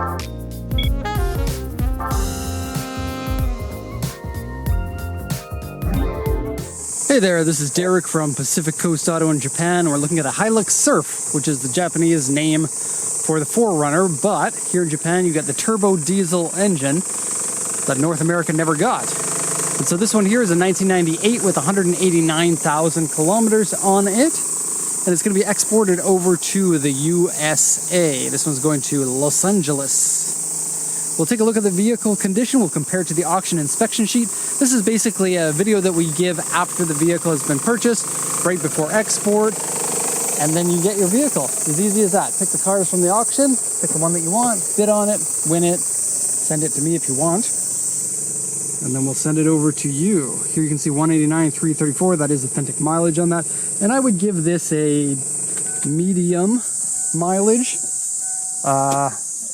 Hey there, this is Derek from Pacific Coast Auto in Japan. We're looking at a Hilux Surf, which is the Japanese name for the 4Runner, but here in Japan you got the turbo diesel engine that North America never got. And so this one here is a 1998 with 189,000 kilometers on it, and it's going to be exported over to the USA. This one's going to Los Angeles. We'll take a look at the vehicle condition. We'll compare it to the auction inspection sheet. This is basically a video that we give after the vehicle has been purchased, right before export, and then you get your vehicle. As easy as that. Pick the cars from the auction, pick the one that you want, bid on it, win it, send it to me if you want, and then we'll send it over to you. Here you can see 189,334. That is authentic mileage on that. And I would give this a medium mileage.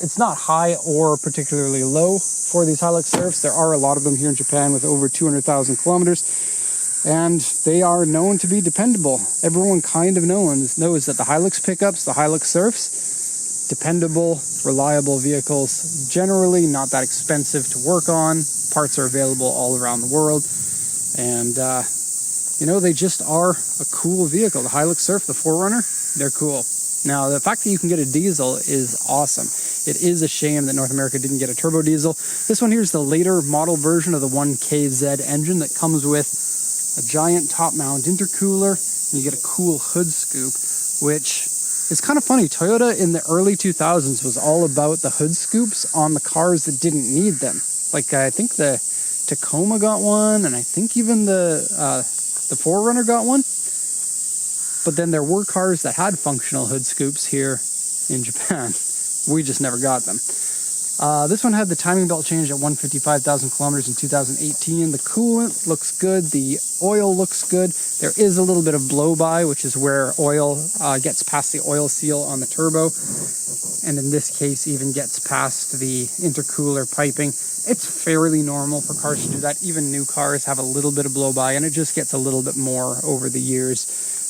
It's not high or particularly low for these Hilux Surfs. There are a lot of them here in Japan with over 200,000 kilometers, and they are known to be dependable. Everyone kind of knows that the Hilux pickups, the Hilux Surfs, dependable, reliable vehicles, generally not that expensive to work on. Parts are available all around the world, and you know, they just are a cool vehicle. The Hilux Surf, the 4Runner, they're cool. Now, the fact that you can get a diesel is awesome. It is a shame that North America didn't get a turbo diesel. This one here is the later model version of the 1KZ engine that comes with a giant top mount intercooler, and you get a cool hood scoop, which is kind of funny. Toyota in the early 2000s was all about the hood scoops on the cars that didn't need them. Like, I think the Tacoma got one, and I think even the 4Runner got one. But then there were cars that had functional hood scoops here in Japan. We just never got them. This one had the timing belt changed at 155,000 kilometers in 2018. The coolant looks good. The oil looks good. There is a little bit of blow-by, which is where oil gets past the oil seal on the turbo. And in this case, even gets past the intercooler piping. It's fairly normal for cars to do that. Even new cars have a little bit of blow-by, and it just gets a little bit more over the years.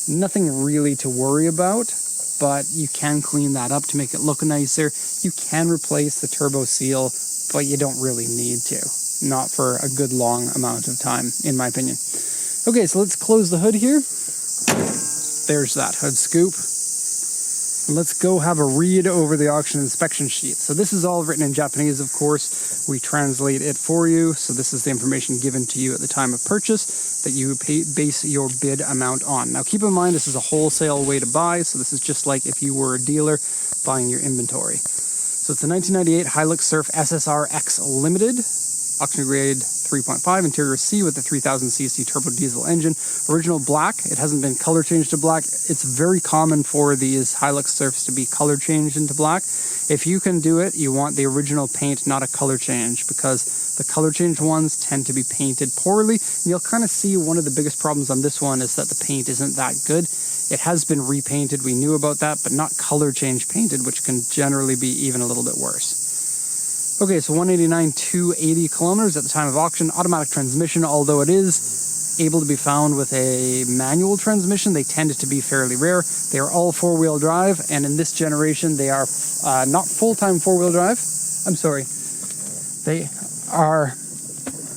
Nothing really to worry about, but you can clean that up to make it look nicer. You can replace the turbo seal, but you don't really need to. Not for a good long amount of time, in my opinion. Okay, so let's close the hood here. There's that hood scoop. Let's go have a read over the auction inspection sheet. So this is all written in Japanese, of course. We translate it for you. So this is the information given to you at the time of purchase that you base your bid amount on. Now keep in mind, this is a wholesale way to buy. So this is just like if you were a dealer buying your inventory. So it's a 1998 Hilux Surf SSR-X Limited, auction grade 3.5, interior C with the 3000cc turbo diesel engine. Original black. It hasn't been color changed to black. It's very common for these Hilux Surfs to be color changed into black. If you can do it, you want the original paint, not a color change, because the color changed ones tend to be painted poorly. And you'll kind of see one of the biggest problems on this one is that the paint isn't that good. It has been repainted, we knew about that, but not color change painted, which can generally be even a little bit worse. Okay, so 189,280 kilometers at the time of auction. Automatic transmission, although it is able to be found with a manual transmission, they tend to be fairly rare. They are all four-wheel drive, and in this generation, they are not full-time four-wheel drive. I'm sorry. They are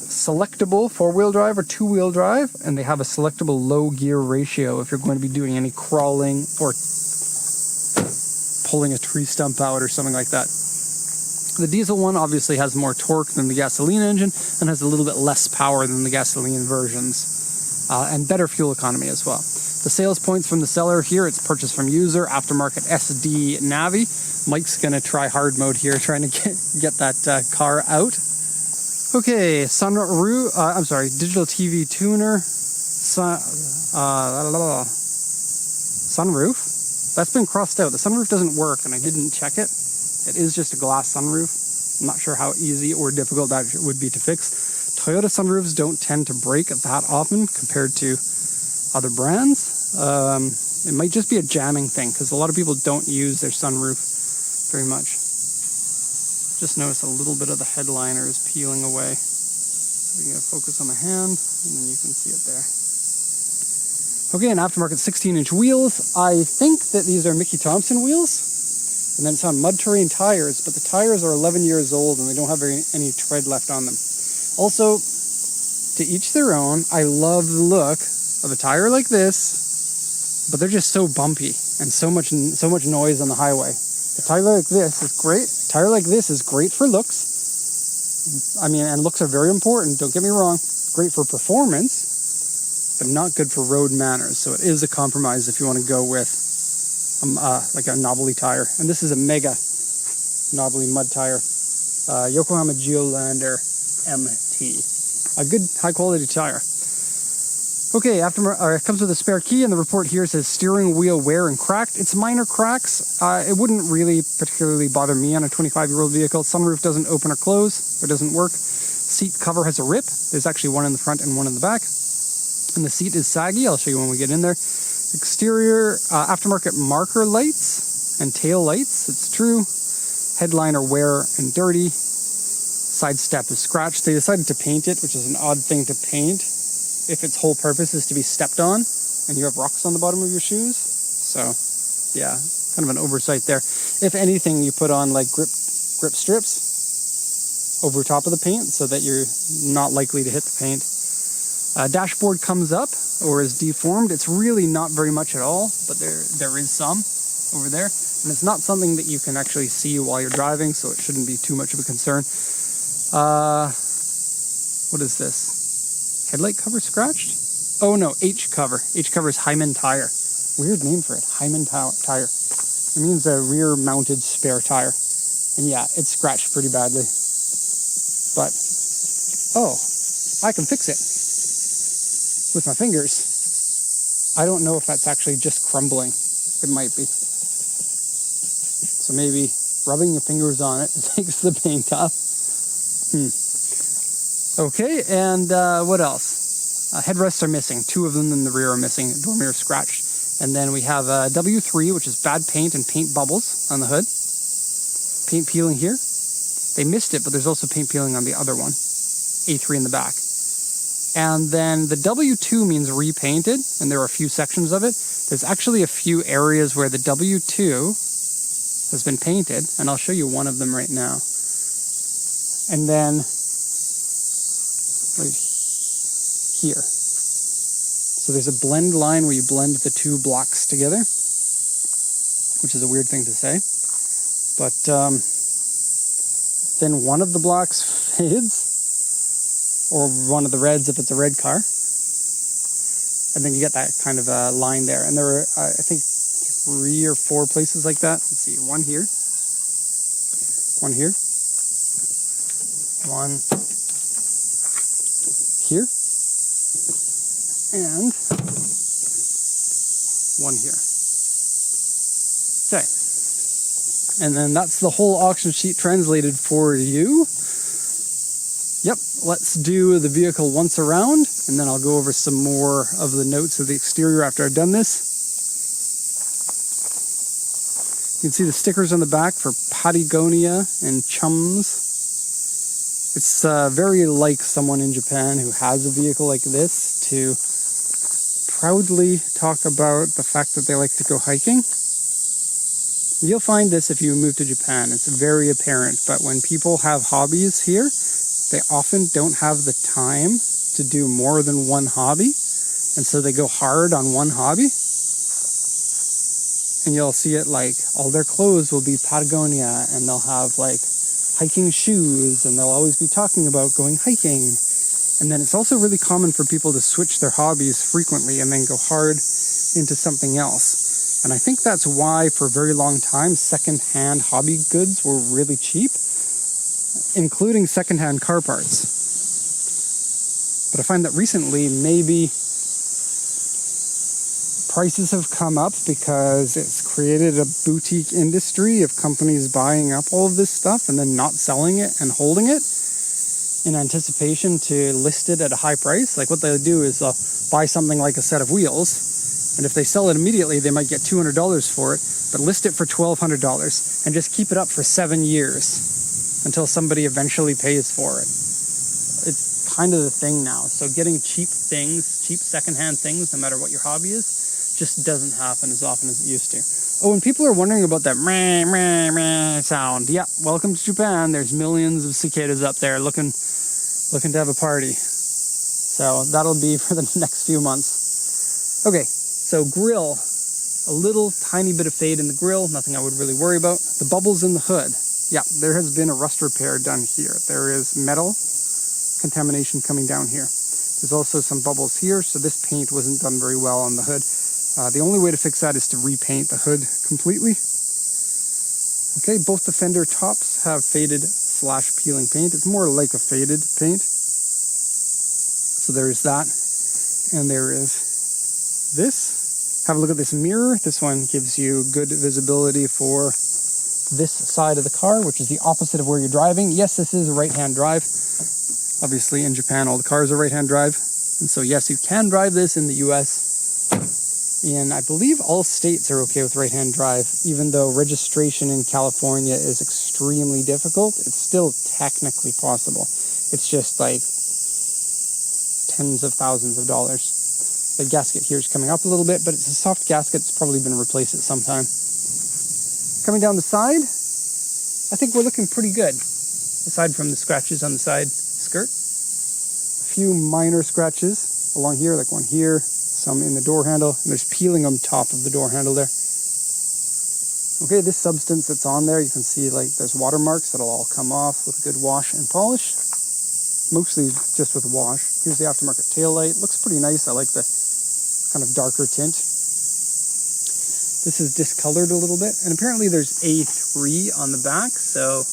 selectable four-wheel drive or two-wheel drive, and they have a selectable low gear ratio if you're going to be doing any crawling or pulling a tree stump out or something like that. The diesel one obviously has more torque than the gasoline engine and has a little bit less power than the gasoline versions, and better fuel economy as well. The sales points from the seller here, it's purchased from user, aftermarket SD Navi. Mike's going to try hard mode here, trying to get that car out. Okay, digital TV tuner, sunroof. That's been crossed out. The sunroof doesn't work, and I didn't check it. It is just a glass sunroof. I'm not sure how easy or difficult that would be to fix. Toyota sunroofs don't tend to break that often compared to other brands. It might just be a jamming thing because a lot of people don't use their sunroof very much. Just notice a little bit of the headliner is peeling away. So we can focus on my hand and then you can see it there. Okay, an aftermarket 16-inch wheels. I think that these are Mickey Thompson wheels. And then it's on mud terrain tires, but the tires are 11 years old and they don't have any tread left on them. Also, to each their own, I love the look of a tire like this, but they're just so bumpy and so much noise on the highway. A tire like this is great. A tire like this is great for looks. I mean, and looks are very important, don't get me wrong. Great for performance, but not good for road manners. So it is a compromise if you want to go with like a knobbly tire. And this is a mega knobbly mud tire. Yokohama Geolander MT. A good high quality tire. Okay, it comes with a spare key, and the report here says steering wheel wear and cracked. It's minor cracks. It wouldn't really particularly bother me on a 25-year-old vehicle. Sunroof doesn't open or close, or doesn't work. Seat cover has a rip. There's actually one in the front and one in the back. And the seat is saggy. I'll show you when we get in there. Exterior aftermarket marker lights and tail lights. It's true. Headliner wear and dirty. Side step is scratched. They decided to paint it, which is an odd thing to paint if its whole purpose is to be stepped on and you have rocks on the bottom of your shoes. So yeah, kind of an oversight there. If anything, you put on like grip strips over top of the paint so that you're not likely to hit the paint. Dashboard comes up or is deformed. It's really not very much at all, but there is some over there. And it's not something that you can actually see while you're driving, so it shouldn't be too much of a concern. What is this? Headlight cover scratched? Oh no, H cover. H cover is Hyman tire. Weird name for it, Hyman tire. It means a rear mounted spare tire. And yeah, it's scratched pretty badly. But, oh, I can fix it with my fingers. I don't know if that's actually just crumbling. It might be. So maybe rubbing your fingers on it takes the paint off. Okay, and what else? Headrests are missing. 2 of them in the rear are missing. Door mirror scratched. And then we have W3, which is bad paint and paint bubbles on the hood. Paint peeling here. They missed it, but there's also paint peeling on the other one. A3 in the back. And then the W2 means repainted, and there are a few sections of it. There's actually a few areas where the W2 has been painted, and I'll show you one of them right now. And then right here. So there's a blend line where you blend the 2 blocks together, which is a weird thing to say. But then one of the blocks fades, or one of the reds if it's a red car. And then you get that kind of a line there. And there are, I think, 3 or 4 places like that. Let's see, one here. One here. One here. And one here. Okay. And then that's the whole auction sheet translated for you. Yep, let's do the vehicle once around, and then I'll go over some more of the notes of the exterior after I've done this. You can see the stickers on the back for Patagonia and Chums. It's very like someone in Japan who has a vehicle like this to proudly talk about the fact that they like to go hiking. You'll find this if you move to Japan. It's very apparent, but when people have hobbies here, they often don't have the time to do more than one hobby, and so they go hard on one hobby. And you'll see it like all their clothes will be Patagonia, and they'll have like hiking shoes, and they'll always be talking about going hiking. And then it's also really common for people to switch their hobbies frequently and then go hard into something else. And I think that's why for a very long time second-hand hobby goods were really cheap, including second-hand car parts. But I find that recently maybe prices have come up because it's created a boutique industry of companies buying up all of this stuff and then not selling it and holding it in anticipation to list it at a high price. Like what they'll do is they'll buy something like a set of wheels, and if they sell it immediately, they might get $200 for it, but list it for $1,200 and just keep it up for 7 years until somebody eventually pays for it. It's kind of the thing now. So getting cheap things, cheap secondhand things, no matter what your hobby is, just doesn't happen as often as it used to. Oh, and people are wondering about that meh, meh, meh sound. Yeah, welcome to Japan. There's millions of cicadas up there looking to have a party. So that'll be for the next few months. Okay, so grill. A little tiny bit of fade in the grill, nothing I would really worry about. The bubbles in the hood. Yeah, there has been a rust repair done here. There is metal contamination coming down here. There's also some bubbles here, so this paint wasn't done very well on the hood. The only way to fix that is to repaint the hood completely. Okay, both the fender tops have faded / peeling paint. It's more like a faded paint. So there is that. And there is this. Have a look at this mirror. This one gives you good visibility for this side of the car, which is the opposite of where you're driving. Yes, this is a right-hand drive. Obviously, in Japan, all the cars are right-hand drive. And so, yes, you can drive this in the US. And I believe all states are okay with right-hand drive, even though registration in California is extremely difficult. It's still technically possible. It's just like tens of thousands of dollars. The gasket here is coming up a little bit, but it's a soft gasket. It's probably been replaced at some time. Coming down the side, I think we're looking pretty good. Aside from the scratches on the side skirt. A few minor scratches along here, like one here, some in the door handle, and there's peeling on top of the door handle there. Okay, this substance that's on there, you can see like there's watermarks that'll all come off with a good wash and polish. Mostly just with a wash. Here's the aftermarket taillight. Looks pretty nice. I like the kind of darker tint. This is discolored a little bit, and apparently there's A3 on the back, so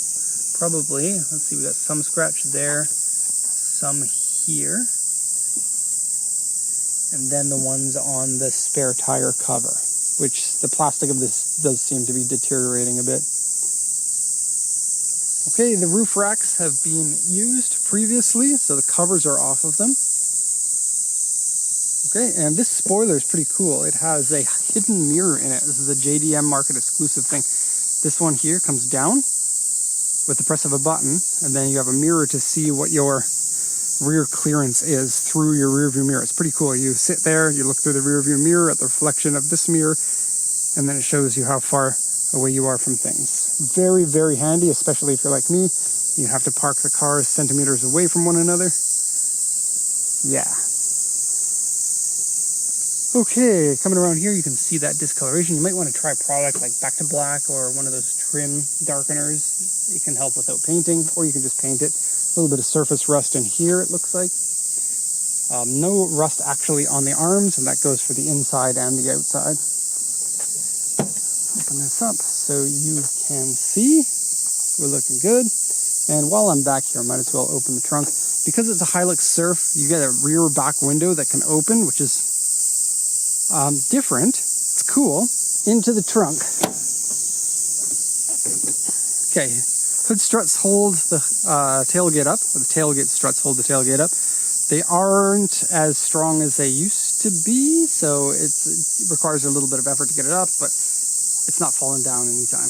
probably, let's see, we got some scratch there, some here, and then the ones on the spare tire cover, which the plastic of this does seem to be deteriorating a bit. Okay, the roof racks have been used previously, so the covers are off of them. Okay, and this spoiler is pretty cool. It has a hidden mirror in it. This is a JDM market exclusive thing. This one here comes down with the press of a button, and then you have a mirror to see what your rear clearance is through your rear view mirror. It's pretty cool. You sit there, you look through the rear view mirror at the reflection of this mirror, and then it shows you how far away you are from things. Very, very handy, especially if you're like me. You have to park the cars centimeters away from one another. Yeah. Okay, coming around here, you can see that discoloration. You might want to try a product like Back to Black or one of those trim darkeners. It can help without painting, or you can just paint it. A little bit of surface rust in here, it looks like. No rust actually on the arms, and that goes for the inside and the outside. Open this up so you can see. We're looking good. And while I'm back here, I might as well open the trunk. Because it's a Hilux Surf, you get a rear back window that can open, which is different. It's cool. Into the trunk. Okay, hood struts hold the tailgate up. Or the tailgate struts hold the tailgate up. They aren't as strong as they used to be, so it requires a little bit of effort to get it up, but it's not falling down anytime.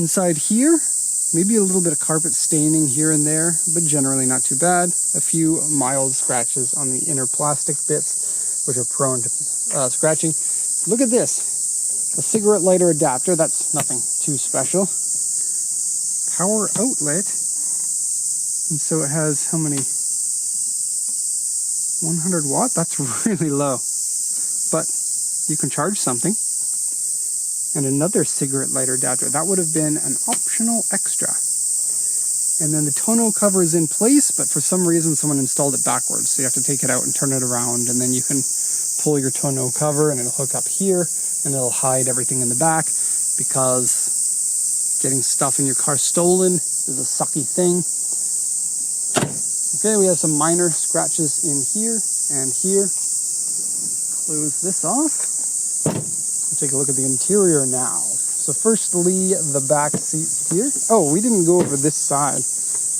Inside here, maybe a little bit of carpet staining here and there, but generally not too bad. A few mild scratches on the inner plastic bits, which are prone to scratching. Look at this, a cigarette lighter adapter. That's nothing too special. Power outlet, and so it has how many? 100 watt? That's really low, but you can charge something. And another cigarette lighter adapter. That would have been an optional extra. And then the tonneau cover is in place, but for some reason someone installed it backwards. So you have to take it out and turn it around, and then you can pull your tonneau cover and it'll hook up here and it'll hide everything in the back, because getting stuff in your car stolen is a sucky thing. Okay, we have some minor scratches in here and here. Close this off. Take a look at the interior now. So firstly, the back seats here. Oh, we didn't go over this side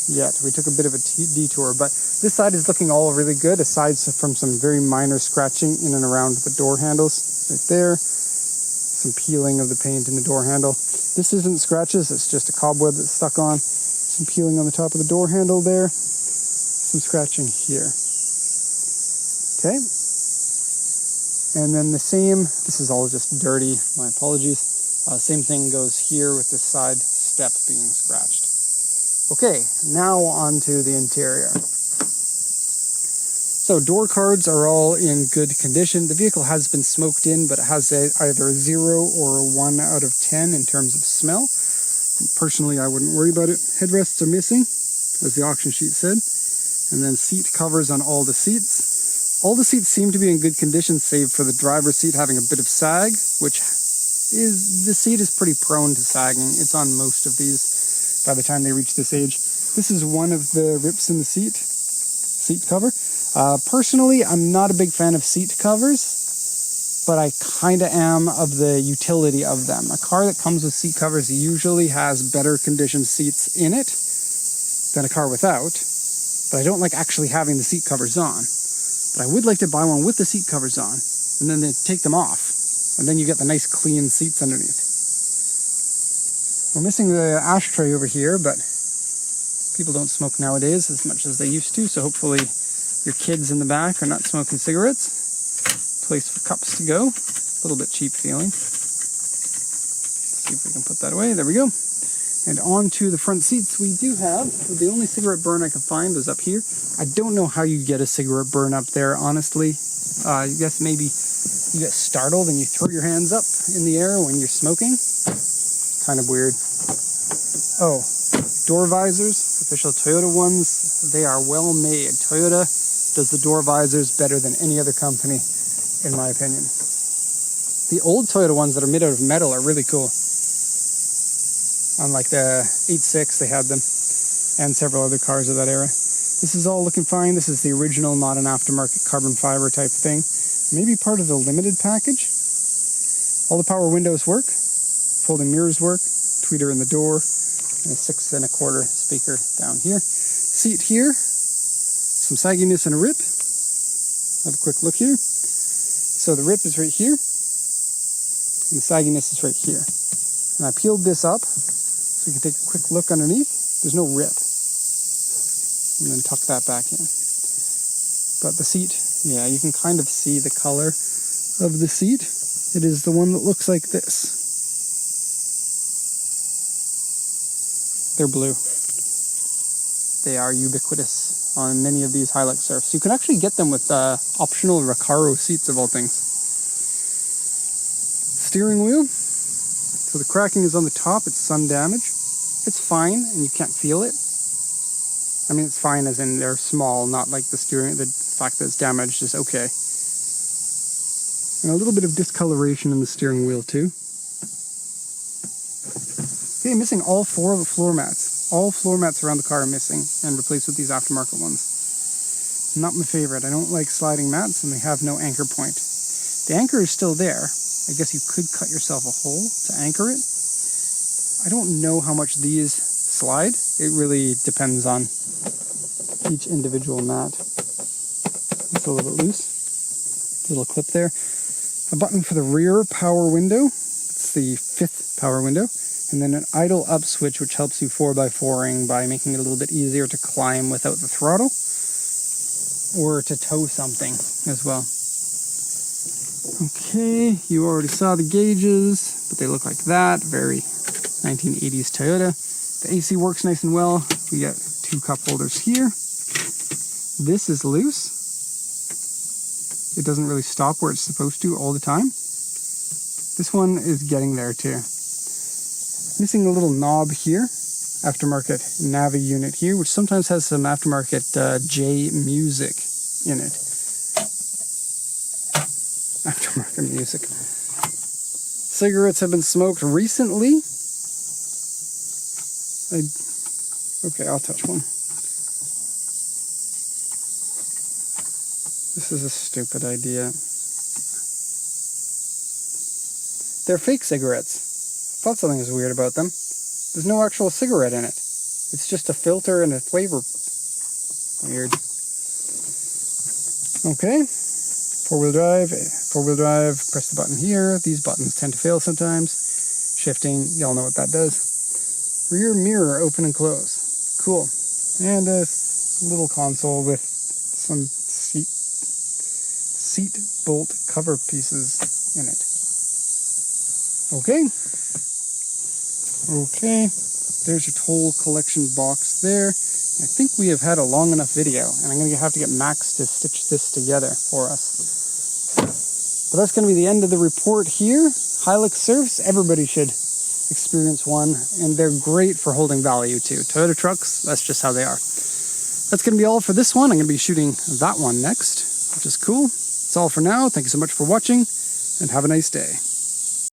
yet. We took a bit of a detour, but this side is looking all really good, aside from some very minor scratching in and around the door handles right there. Some peeling of the paint in the door handle. This isn't scratches, it's just a cobweb that's stuck on. Some peeling on the top of the door handle there. Some scratching here. Okay. And then the same, this is all just dirty, my apologies. Same thing goes here with the side step being scratched. Okay, now on to the interior. So door cards are all in good condition. The vehicle has been smoked in, but it has either a 0 or a 1 out of 10 in terms of smell. Personally, I wouldn't worry about it. Headrests are missing, as the auction sheet said. And then seat covers on all the seats. All the seats seem to be in good condition, save for the driver's seat having a bit of sag, which is, the seat is pretty prone to sagging. It's on most of these by the time they reach this age. This is one of the rips in the seat cover. Personally, I'm not a big fan of seat covers, but I kind of am of the utility of them. A car that comes with seat covers usually has better conditioned seats in it than a car without, but I don't like actually having the seat covers on. But I would like to buy one with the seat covers on, and then they take them off, and then you get the nice clean seats underneath. We're missing the ashtray over here, but people don't smoke nowadays as much as they used to, so hopefully your kids in the back are not smoking cigarettes. Place for cups to go. A little bit cheap feeling. Let's see if we can put that away. There we go. And on to the front seats, we do have, the only cigarette burn I can find is up here. I don't know how you get a cigarette burn up there, honestly. I guess maybe you get startled and you throw your hands up in the air when you're smoking. Kind of weird. Oh, door visors, official Toyota ones, they are well made. Toyota does the door visors better than any other company, in my opinion. The old Toyota ones that are made out of metal are really cool. Unlike the 8.6, they had them, and several other cars of that era. This is all looking fine. This is the original, not an aftermarket carbon fiber type thing. Maybe part of the limited package. All the power windows work. Folding mirrors work. Tweeter in the door. And a 6 1/4 speaker down here. Seat here. Some sagginess and a rip. Have a quick look here. So the rip is right here. And the sagginess is right here. And I peeled this up so you can take a quick look underneath. There's no rip. And then tuck that back in. But the seat, yeah, you can kind of see the color of the seat. It is the one that looks like this. They're blue. They are ubiquitous on many of these Hilux Surfs. You can actually get them with optional Recaro seats of all things. Steering wheel. So the cracking is on the top, it's sun damage. It's fine, and you can't feel it. I mean, it's fine as in they're small, not like the fact that it's damaged is okay. And a little bit of discoloration in the steering wheel too. Okay, missing all 4 of the floor mats. All floor mats around the car are missing and replaced with these aftermarket ones. Not my favorite. I don't like sliding mats and they have no anchor point. The anchor is still there. I guess you could cut yourself a hole to anchor it. I don't know how much these slide. It really depends on each individual mat. It's a little bit loose. Little clip there. A button for the rear power window. It's the 5th power window. And then an idle up switch, which helps you 4x4ing by making it a little bit easier to climb without the throttle. Or to tow something as well. Okay, you already saw the gauges, but they look like that. Very 1980s Toyota. The AC works nice and well. We got 2 cup holders here. This is loose. It doesn't really stop where it's supposed to all the time. This one is getting there too. Missing a little knob here. Aftermarket Navi unit here, which sometimes has some aftermarket J music in it. Aftermarket music. Cigarettes have been smoked recently. Okay, I'll touch one. This is a stupid idea. They're fake cigarettes. I thought something was weird about them. There's no actual cigarette in it. It's just a filter and a flavor. Weird. Okay. Four-wheel drive, press the button here. These buttons tend to fail sometimes. Shifting, y'all know what that does. Rear mirror, open and close. Cool. And a little console with some seat bolt cover pieces in it. Okay. Okay. There's your toll collection box there. I think we have had a long enough video, and I'm going to have to get Max to stitch this together for us. But that's going to be the end of the report here. Hilux Surfs, everybody should experience one, and they're great for holding value too. Toyota trucks, that's just how they are. That's going to be all for this one. I'm going to be shooting that one next, which is cool. That's all for now. Thank you so much for watching, and have a nice day.